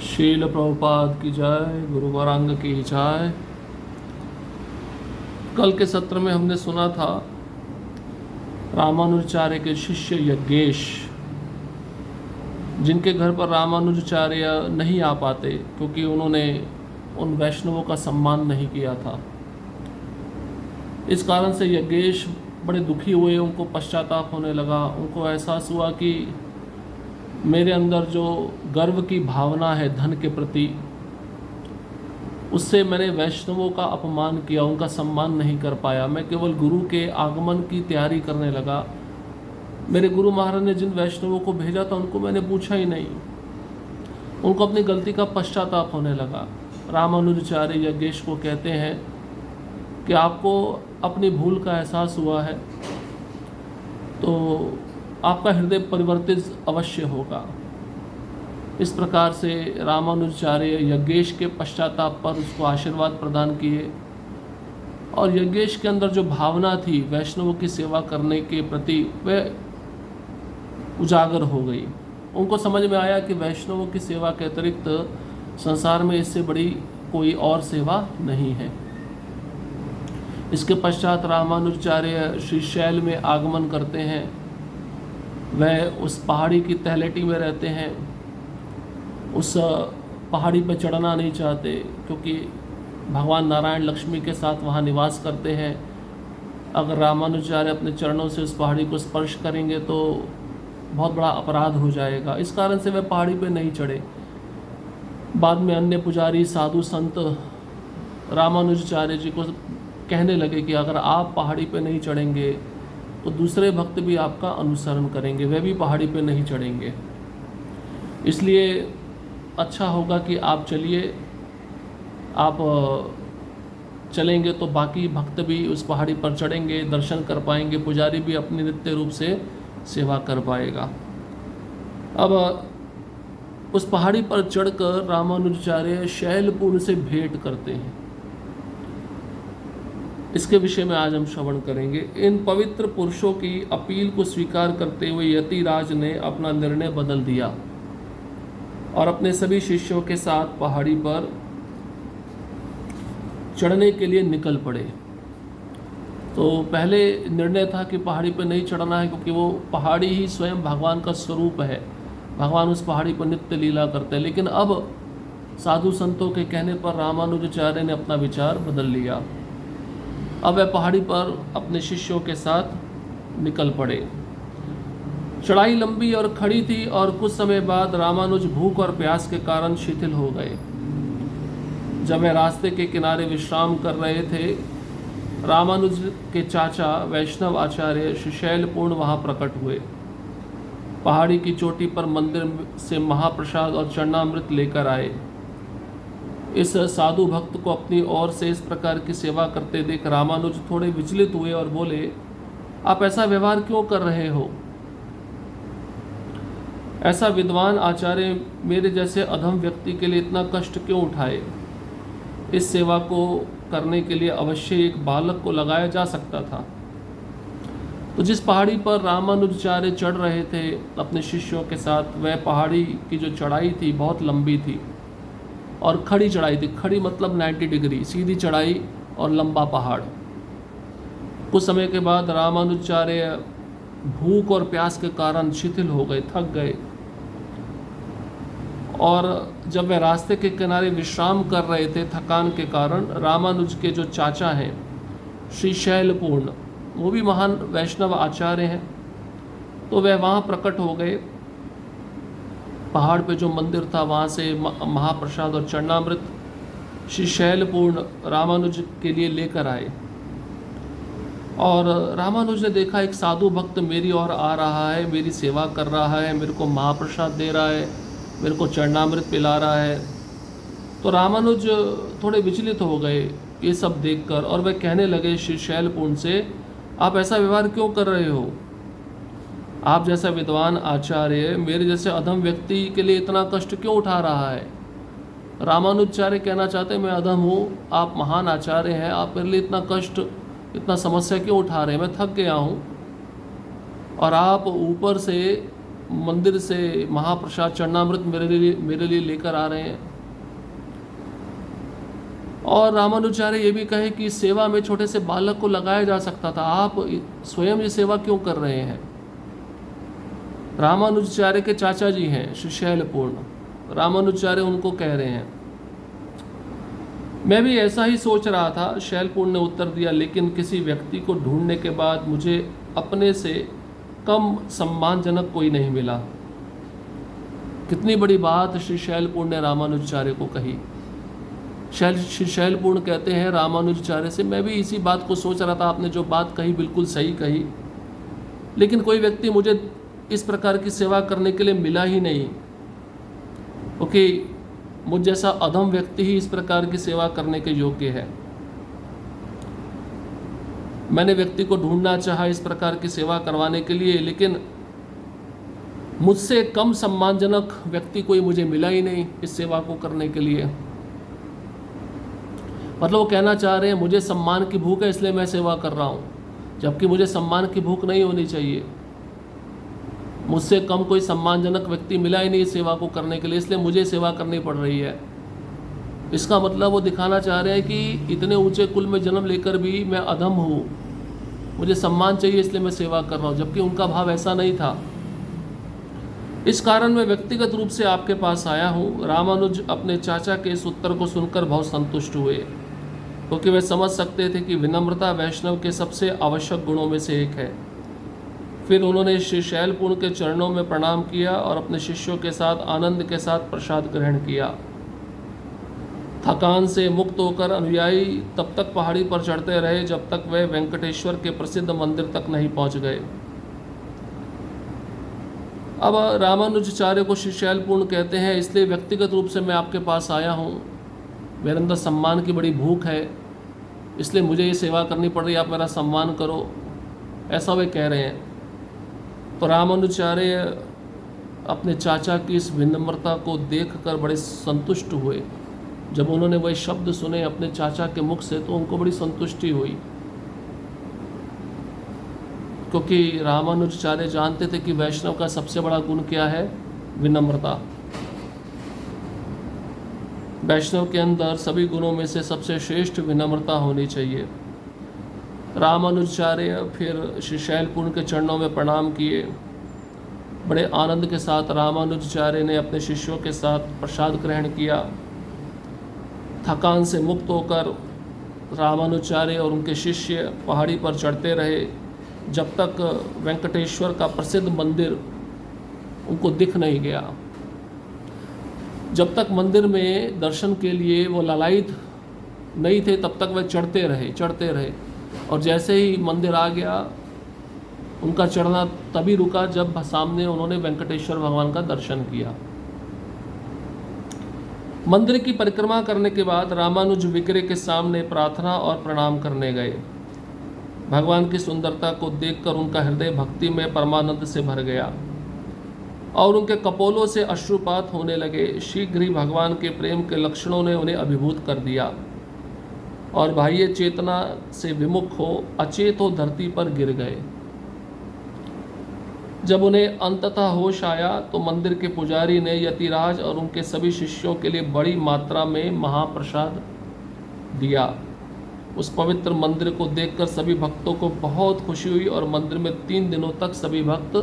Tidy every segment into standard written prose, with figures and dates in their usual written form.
शील प्रभुपाद की जय, गुरु वरांग की जय। कल के सत्र में हमने सुना था रामानुजाचार्य के शिष्य यज्ञेश, जिनके घर पर रामानुजाचार्य नहीं आ पाते क्योंकि उन्होंने उन वैष्णवों का सम्मान नहीं किया था। इस कारण से यज्ञेश बड़े दुखी हुए, उनको पश्चाताप होने लगा। उनको एहसास हुआ कि मेरे अंदर जो गर्व की भावना है धन के प्रति, उससे मैंने वैष्णवों का अपमान किया, उनका सम्मान नहीं कर पाया। मैं केवल गुरु के आगमन की तैयारी करने लगा। मेरे गुरु महाराज ने जिन वैष्णवों को भेजा था उनको मैंने पूछा ही नहीं। उनको अपनी गलती का पश्चाताप होने लगा। रामानुजाचार्य यज्ञेश को कहते हैं कि आपको अपनी भूल का एहसास हुआ है तो आपका हृदय परिवर्तित अवश्य होगा। इस प्रकार से रामानुजाचार्य यज्ञेश के पश्चाताप पर उसको आशीर्वाद प्रदान किए और यज्ञेश के अंदर जो भावना थी वैष्णवों की सेवा करने के प्रति वह उजागर हो गई। उनको समझ में आया कि वैष्णवों की सेवा के अतिरिक्त संसार में इससे बड़ी कोई और सेवा नहीं है। इसके पश्चात रामानुजाचार्य श्रीशैल में आगमन करते हैं। वह उस पहाड़ी की तलहटी में रहते हैं। उस पहाड़ी पर चढ़ना नहीं चाहते क्योंकि भगवान नारायण लक्ष्मी के साथ वहाँ निवास करते हैं। अगर रामानुजाचार्य अपने चरणों से उस पहाड़ी को स्पर्श करेंगे तो बहुत बड़ा अपराध हो जाएगा। इस कारण से वह पहाड़ी पर नहीं चढ़े। बाद में अन्य पुजारी साधु संत रामानुजाचार्य जी को कहने लगे कि अगर आप पहाड़ी पर नहीं चढ़ेंगे तो दूसरे भक्त भी आपका अनुसरण करेंगे, वे भी पहाड़ी पे नहीं चढ़ेंगे। इसलिए अच्छा होगा कि आप चलिए। आप चलेंगे तो बाकी भक्त भी उस पहाड़ी पर चढ़ेंगे, दर्शन कर पाएंगे, पुजारी भी अपनी नित्य रूप से सेवा कर पाएगा। अब उस पहाड़ी पर चढ़कर रामानुजाचार्य शैलपुर से भेंट करते हैं। इसके विषय में आज हम श्रवण करेंगे। इन पवित्र पुरुषों की अपील को स्वीकार करते हुए यतिराज ने अपना निर्णय बदल दिया और अपने सभी शिष्यों के साथ पहाड़ी पर चढ़ने के लिए निकल पड़े। तो पहले निर्णय था कि पहाड़ी पर नहीं चढ़ना है क्योंकि वो पहाड़ी ही स्वयं भगवान का स्वरूप है, भगवान उस पहाड़ी पर नित्य लीला करते हैं। लेकिन अब साधु संतों के कहने पर रामानुजाचार्य ने अपना विचार बदल लिया। अब वह पहाड़ी पर अपने शिष्यों के साथ निकल पड़े। चढ़ाई लंबी और खड़ी थी और कुछ समय बाद रामानुज भूख और प्यास के कारण शिथिल हो गए। जब वे रास्ते के किनारे विश्राम कर रहे थे, रामानुज के चाचा वैष्णव आचार्य श्रीशैलपूर्ण वहाँ प्रकट हुए। पहाड़ी की चोटी पर मंदिर से महाप्रसाद और चरणामृत लेकर आए। इस साधु भक्त को अपनी ओर से इस प्रकार की सेवा करते देख रामानुज थोड़े विचलित हुए और बोले, आप ऐसा व्यवहार क्यों कर रहे हो? ऐसा विद्वान आचार्य मेरे जैसे अधम व्यक्ति के लिए इतना कष्ट क्यों उठाए? इस सेवा को करने के लिए अवश्य एक बालक को लगाया जा सकता था। तो जिस पहाड़ी पर रामानुजाचार्य चढ़ रहे थे अपने शिष्यों के साथ, वह पहाड़ी की जो चढ़ाई थी बहुत लंबी थी और खड़ी चढ़ाई थी। खड़ी मतलब 90 डिग्री सीधी चढ़ाई और लंबा पहाड़। कुछ समय के बाद रामानुजाचार्य भूख और प्यास के कारण शिथिल हो गए, थक गए। और जब वे रास्ते के किनारे विश्राम कर रहे थे थकान के कारण, रामानुज के जो चाचा हैं श्रीशैलपूर्ण, वो भी महान वैष्णव आचार्य हैं, तो वे वहाँ प्रकट हो गए। पहाड़ पे जो मंदिर था वहाँ से महाप्रसाद और चरणामृत श्रीशैलपूर्ण रामानुज के लिए लेकर आए। और रामानुज ने देखा एक साधु भक्त मेरी ओर आ रहा है, मेरी सेवा कर रहा है, मेरे को महाप्रसाद दे रहा है, मेरे को चरणामृत पिला रहा है। तो रामानुज थोड़े विचलित हो गए ये सब देखकर और वे कहने लगे श्रीशैलपूर्ण से, आप ऐसा व्यवहार क्यों कर रहे हो? आप जैसा विद्वान आचार्य मेरे जैसे अधम व्यक्ति के लिए इतना कष्ट क्यों उठा रहा है? रामानुजाचार्य कहना चाहते मैं अधम हूँ, आप महान आचार्य हैं, आप मेरे लिए इतना कष्ट, इतना समस्या क्यों उठा रहे हैं? मैं थक गया हूँ और आप ऊपर से मंदिर से महाप्रसाद चरणामृत मेरे लिए लेकर आ रहे हैं। और रामानुजाचार्य ये भी कहे कि इस सेवा में छोटे से बालक को लगाया जा सकता था, आप स्वयं ये सेवा क्यों कर रहे हैं। रामानुजाचार्य के चाचा जी हैं श्री शैलपूर्ण, रामानुजाचार्य उनको कह रहे हैं। मैं भी ऐसा ही सोच रहा था, शैलपूर्ण ने उत्तर दिया, लेकिन किसी व्यक्ति को ढूंढने के बाद मुझे अपने से कम सम्मानजनक कोई नहीं मिला। कितनी बड़ी बात श्री शैलपूर्ण ने रामानुजाचार्य को कही। श्री शैलपूर्ण कहते हैं रामानुजाचार्य से, मैं भी इसी बात को सोच रहा था, आपने जो बात कही बिल्कुल सही कही, लेकिन कोई व्यक्ति मुझे इस प्रकार की सेवा करने के लिए मिला ही नहीं, क्योंकि मुझ जैसा अधम व्यक्ति ही इस प्रकार की सेवा करने के योग्य है। मैंने व्यक्ति को ढूंढना चाहा इस प्रकार की सेवा करवाने के लिए, लेकिन मुझसे कम सम्मानजनक व्यक्ति कोई मुझे मिला ही नहीं इस सेवा को करने के लिए। मतलब वो कहना चाह रहे हैं मुझे सम्मान की भूख है इसलिए मैं सेवा कर रहा हूँ, जबकि मुझे सम्मान की भूख नहीं होनी चाहिए। मुझसे कम कोई सम्मानजनक व्यक्ति मिला ही नहीं इस सेवा को करने के लिए, इसलिए मुझे सेवा करनी पड़ रही है। इसका मतलब वो दिखाना चाह रहे हैं कि इतने ऊंचे कुल में जन्म लेकर भी मैं अधम हूँ, मुझे सम्मान चाहिए इसलिए मैं सेवा कर रहा हूँ, जबकि उनका भाव ऐसा नहीं था। इस कारण मैं व्यक्तिगत रूप से आपके पास आया हूँ। रामानुज अपने चाचा के इस उत्तर को सुनकर बहुत संतुष्ट हुए, क्योंकि वे समझ सकते थे कि विनम्रता वैष्णव के सबसे आवश्यक गुणों में से एक है। फिर उन्होंने श्री शैलपूर्ण के चरणों में प्रणाम किया और अपने शिष्यों के साथ आनंद के साथ प्रसाद ग्रहण किया। थकान से मुक्त होकर अनुयायी तब तक पहाड़ी पर चढ़ते रहे जब तक वे वेंकटेश्वर के प्रसिद्ध मंदिर तक नहीं पहुंच गए। अब रामानुजाचार्य को श्री शैलपूर्ण कहते हैं, इसलिए व्यक्तिगत रूप से मैं आपके पास आया हूँ, मेरे अंदर सम्मान की बड़ी भूख है, इसलिए मुझे ये सेवा करनी पड़ रही है, आप मेरा सम्मान करो, ऐसा वे कह रहे हैं। तो रामानुजाचार्य अपने चाचा की इस विनम्रता को देखकर बड़े संतुष्ट हुए। जब उन्होंने वह शब्द सुने अपने चाचा के मुख से तो उनको बड़ी संतुष्टि हुई, क्योंकि रामानुजाचार्य जानते थे कि वैष्णव का सबसे बड़ा गुण क्या है, विनम्रता। वैष्णव के अंदर सभी गुणों में से सबसे श्रेष्ठ विनम्रता होनी चाहिए। रामानुजाचार्य फिर श्री शैलपूर्ण के चरणों में प्रणाम किए। बड़े आनंद के साथ रामानुजाचार्य ने अपने शिष्यों के साथ प्रसाद ग्रहण किया। थकान से मुक्त होकर रामानुजाचार्य और उनके शिष्य पहाड़ी पर चढ़ते रहे जब तक वेंकटेश्वर का प्रसिद्ध मंदिर उनको दिख नहीं गया। जब तक मंदिर में दर्शन के लिए वो लालायित नहीं थे तब तक वे चढ़ते रहे और जैसे ही मंदिर आ गया उनका चढ़ना तभी रुका जब सामने उन्होंने वेंकटेश्वर भगवान का दर्शन किया। मंदिर की परिक्रमा करने के बाद रामानुज विग्रह के सामने प्रार्थना और प्रणाम करने गए। भगवान की सुंदरता को देखकर उनका हृदय भक्ति में परमानंद से भर गया और उनके कपोलों से अश्रुपात होने लगे। शीघ्र ही भगवान के प्रेम के लक्षणों ने उन्हें अभिभूत कर दिया और बाह्य चेतना से विमुख हो अचेत हो धरती पर गिर गए। जब उन्हें अंततः होश आया तो मंदिर के पुजारी ने यतिराज और उनके सभी शिष्यों के लिए बड़ी मात्रा में महाप्रसाद दिया। उस पवित्र मंदिर को देखकर सभी भक्तों को बहुत खुशी हुई और मंदिर में 3 दिनों तक सभी भक्त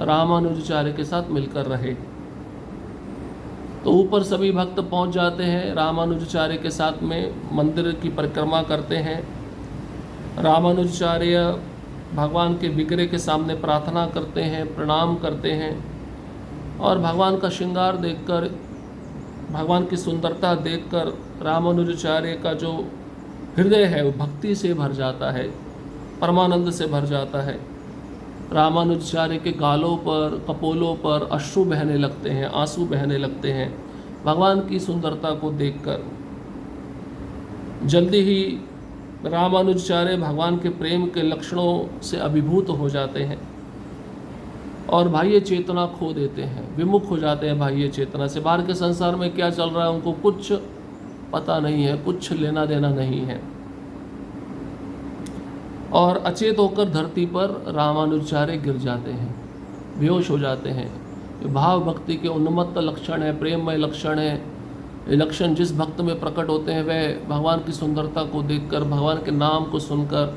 रामानुजाचार्य के साथ मिलकर रहे। तो ऊपर सभी भक्त पहुंच जाते हैं, रामानुजाचार्य के साथ में मंदिर की परिक्रमा करते हैं। रामानुजाचार्य भगवान के विग्रह के सामने प्रार्थना करते हैं, प्रणाम करते हैं और भगवान का श्रृंगार देखकर, भगवान की सुंदरता देखकर रामानुजाचार्य का जो हृदय है वो भक्ति से भर जाता है, परमानंद से भर जाता है। रामानुजाचार्य के गालों पर, कपोलों पर अश्रु बहने लगते हैं, आंसू बहने लगते हैं भगवान की सुंदरता को देखकर। जल्दी ही रामानुजाचार्य भगवान के प्रेम के लक्षणों से अभिभूत हो जाते हैं और बाह्य चेतना खो देते हैं, विमुख हो जाते हैं बाह्य चेतना से। बाहर के संसार में क्या चल रहा है उनको कुछ पता नहीं है, कुछ लेना देना नहीं है और अचेत होकर धरती पर रामानुजाचार्य गिर जाते हैं। बेहोश हो जाते हैं। ये भाव भक्ति के उन्मत्त लक्षण है, प्रेममय लक्षण है। ये लक्षण जिस भक्त में प्रकट होते हैं वह भगवान की सुंदरता को देखकर, भगवान के नाम को सुनकर,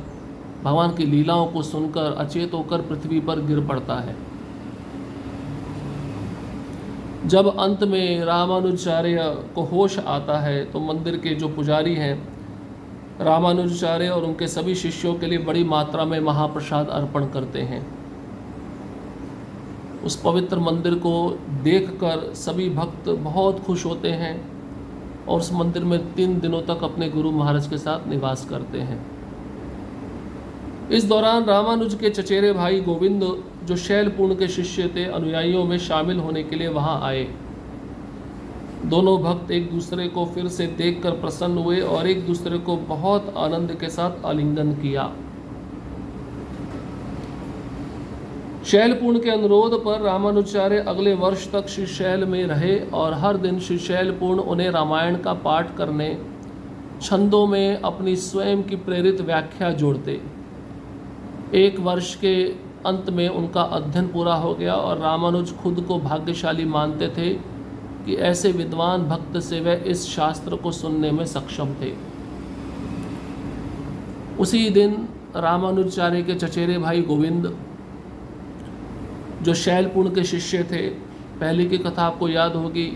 भगवान की लीलाओं को सुनकर अचेत होकर पृथ्वी पर गिर पड़ता है। जब अंत में रामानुजाचार्य को होश आता है तो मंदिर के जो पुजारी हैं रामानुजाचार्य और उनके सभी शिष्यों के लिए बड़ी मात्रा में महाप्रसाद अर्पण करते हैं। उस पवित्र मंदिर को देखकर सभी भक्त बहुत खुश होते हैं और उस मंदिर में 3 दिनों तक अपने गुरु महाराज के साथ निवास करते हैं। इस दौरान रामानुज के चचेरे भाई गोविंद, जो शैलपूर्ण के शिष्य थे, अनुयायियों में शामिल होने के लिए वहां आए। दोनों भक्त एक दूसरे को फिर से देखकर प्रसन्न हुए और एक दूसरे को बहुत आनंद के साथ आलिंगन किया। शैलपूर्ण के अनुरोध पर रामानुजाचार्य अगले वर्ष तक श्रीशैल में रहे और हर दिन श्रीशैलपूर्ण उन्हें रामायण का पाठ करने, छंदों में अपनी स्वयं की प्रेरित व्याख्या जोड़ते। 1 वर्ष के अंत में उनका अध्ययन पूरा हो गया और रामानुज खुद को भाग्यशाली मानते थे कि ऐसे विद्वान भक्त से वह इस शास्त्र को सुनने में सक्षम थे। उसी दिन रामानुजाचार्य के चचेरे भाई गोविंद, जो शैलपूर्ण के शिष्य थे, पहले की कथा आपको याद होगी,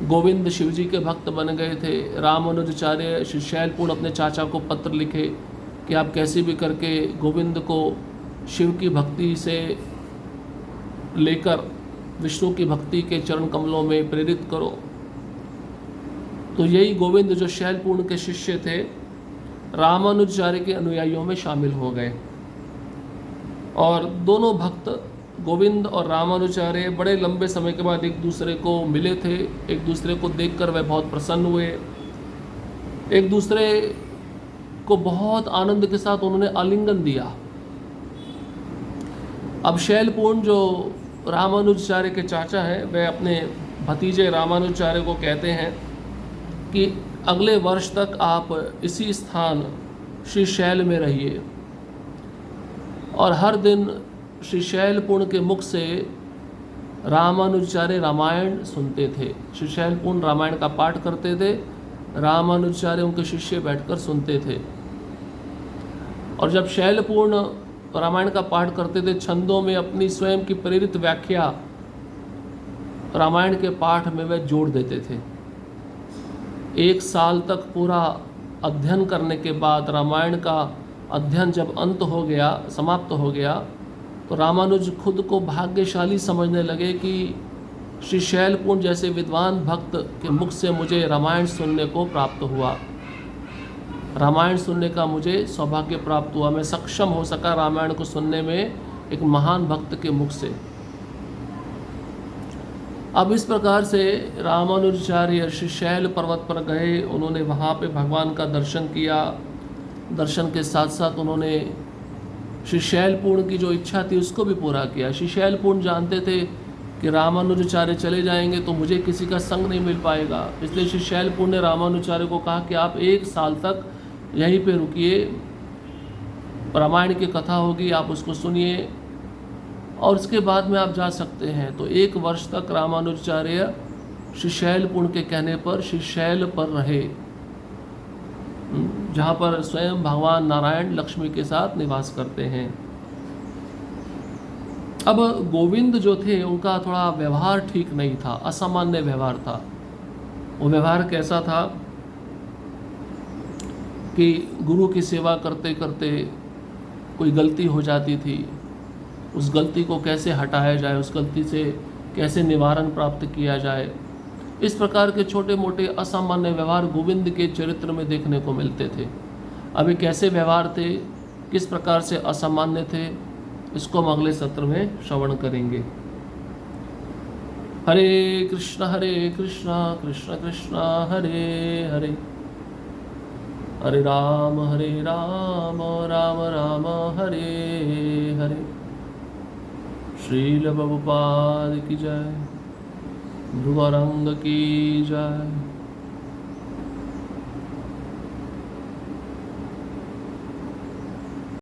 गोविंद शिवजी के भक्त बन गए थे। रामानुजाचार्य श्री शैलपूर्ण अपने चाचा को पत्र लिखे कि आप कैसे भी करके गोविंद को शिव की भक्ति से लेकर विष्णु की भक्ति के चरण कमलों में प्रेरित करो। तो यही गोविंद, जो शैलपूर्ण के शिष्य थे, रामानुजाचार्य के अनुयायियों में शामिल हो गए और दोनों भक्त गोविंद और रामानुजाचार्य बड़े लंबे समय के बाद एक दूसरे को मिले थे। एक दूसरे को देखकर वह बहुत प्रसन्न हुए। एक दूसरे को बहुत आनंद के साथ उन्होंने आलिंगन दिया। अब शैलपूर्ण, जो रामानुजाचार्य के चाचा हैं, वह अपने भतीजे रामानुजाचार्य को कहते हैं कि अगले वर्ष तक आप इसी स्थान श्रीशैल में रहिए और हर दिन श्री शैलपूर्ण के मुख से रामानुजाचार्य रामायण सुनते थे। श्री शैलपूर्ण रामायण का पाठ करते थे, रामानुजाचार्य उनके शिष्य बैठकर सुनते थे। और जब शैलपूर्ण रामायण का पाठ करते थे, छंदों में अपनी स्वयं की प्रेरित व्याख्या रामायण के पाठ में वह जोड़ देते थे। 1 साल तक पूरा अध्ययन करने के बाद रामायण का अध्ययन जब अंत हो गया, समाप्त हो गया, तो रामानुज खुद को भाग्यशाली समझने लगे कि श्री शैलपूर्ण जैसे विद्वान भक्त के मुख से मुझे रामायण सुनने को प्राप्त हुआ। रामायण सुनने का मुझे सौभाग्य प्राप्त हुआ। मैं सक्षम हो सका रामायण को सुनने में एक महान भक्त के मुख से। अब इस प्रकार से रामानुजाचार्य श्री शैल पर्वत पर गए। उन्होंने वहाँ पे भगवान का दर्शन किया। दर्शन के साथ साथ उन्होंने श्री शैलपूर्ण की जो इच्छा थी उसको भी पूरा किया। श्री शैलपूर्ण जानते थे कि रामानुजाचार्य चले जाएंगे तो मुझे किसी का संग नहीं मिल पाएगा, इसलिए श्री शैलपूर्ण ने रामानुजाचार्य को कहा कि आप 1 साल तक यहीं पे रुकिए, रामायण की कथा होगी, आप उसको सुनिए और उसके बाद में आप जा सकते हैं। तो 1 वर्ष तक रामानुजाचार्य श्री शैलपूर्ण के कहने पर श्री शैल पर रहे, जहाँ पर स्वयं भगवान नारायण लक्ष्मी के साथ निवास करते हैं। अब गोविंद जो थे उनका थोड़ा व्यवहार ठीक नहीं था, असामान्य व्यवहार था। वो व्यवहार कैसा था कि गुरु की सेवा करते करते कोई गलती हो जाती थी, उस गलती को कैसे हटाया जाए, उस गलती से कैसे निवारण प्राप्त किया जाए, इस प्रकार के छोटे मोटे असामान्य व्यवहार गोविंद के चरित्र में देखने को मिलते थे। अभी कैसे व्यवहार थे, किस प्रकार से असामान्य थे, इसको हम अगले सत्र में श्रवण करेंगे। हरे कृष्णा कृष्ण कृष्ण हरे हरे, हरे राम राम राम हरे हरे। श्रील प्रभुपाद की जय, ध्रुवरंग की जय।